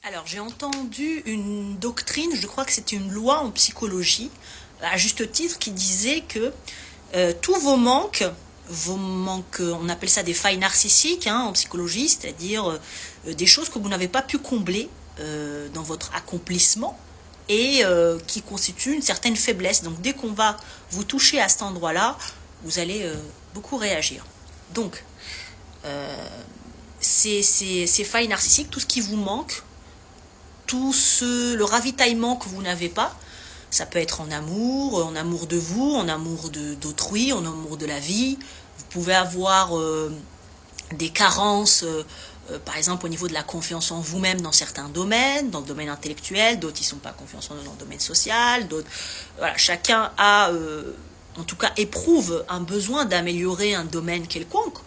Alors, j'ai entendu une doctrine, je crois que c'est une loi en psychologie, à juste titre, qui disait que tous vos manques, on appelle ça des failles narcissiques en psychologie, c'est-à-dire des choses que vous n'avez pas pu combler dans votre accomplissement et qui constituent une certaine faiblesse. Donc, dès qu'on va vous toucher à cet endroit-là, vous allez beaucoup réagir. Donc, ces failles narcissiques, tout ce qui vous manque, le ravitaillement que vous n'avez pas, ça peut être en amour de vous, en amour d'autrui, en amour de la vie. Vous pouvez avoir des carences, par exemple au niveau de la confiance en vous-même dans certains domaines, dans le domaine intellectuel, d'autres ils ne sont pas confiants dans le domaine social, d'autres, voilà, chacun a, en tout cas éprouve un besoin d'améliorer un domaine quelconque,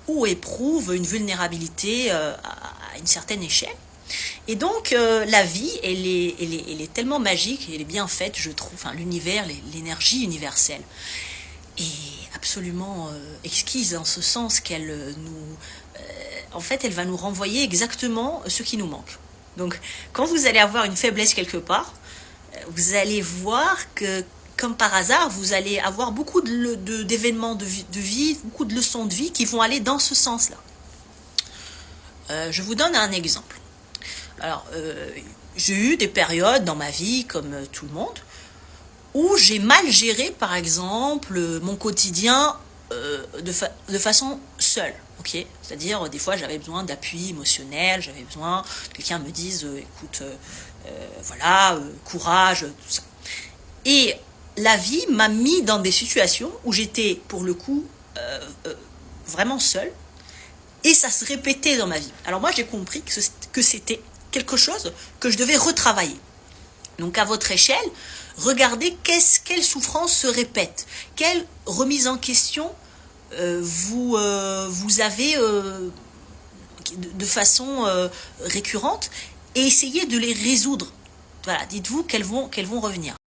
ou éprouve une vulnérabilité à une certaine échelle. Et donc la vie, elle est tellement magique, elle est bien faite, je trouve, enfin, l'univers, l'énergie universelle est absolument exquise en ce sens qu'elle en fait, elle va nous renvoyer exactement ce qui nous manque. Donc, quand vous allez avoir une faiblesse quelque part, vous allez voir que, comme par hasard, vous allez avoir beaucoup d'événements de vie, beaucoup de leçons de vie qui vont aller dans ce sens-là. Je vous donne un exemple. Alors, j'ai eu des périodes dans ma vie, comme tout le monde, où j'ai mal géré, par exemple, mon quotidien de façon seule. Okay, c'est-à-dire, des fois, j'avais besoin d'appui émotionnel, j'avais besoin que quelqu'un me dise, écoute, voilà, courage, tout ça. Et la vie m'a mis dans des situations où j'étais, pour le coup, vraiment seule, et ça se répétait dans ma vie. Alors moi, j'ai compris que c'était quelque chose que je devais retravailler. Donc à votre échelle, regardez quelle souffrance se répète, quelle remise en question vous avez de façon récurrente, et essayez de les résoudre. Voilà, dites-vous qu'elles vont revenir.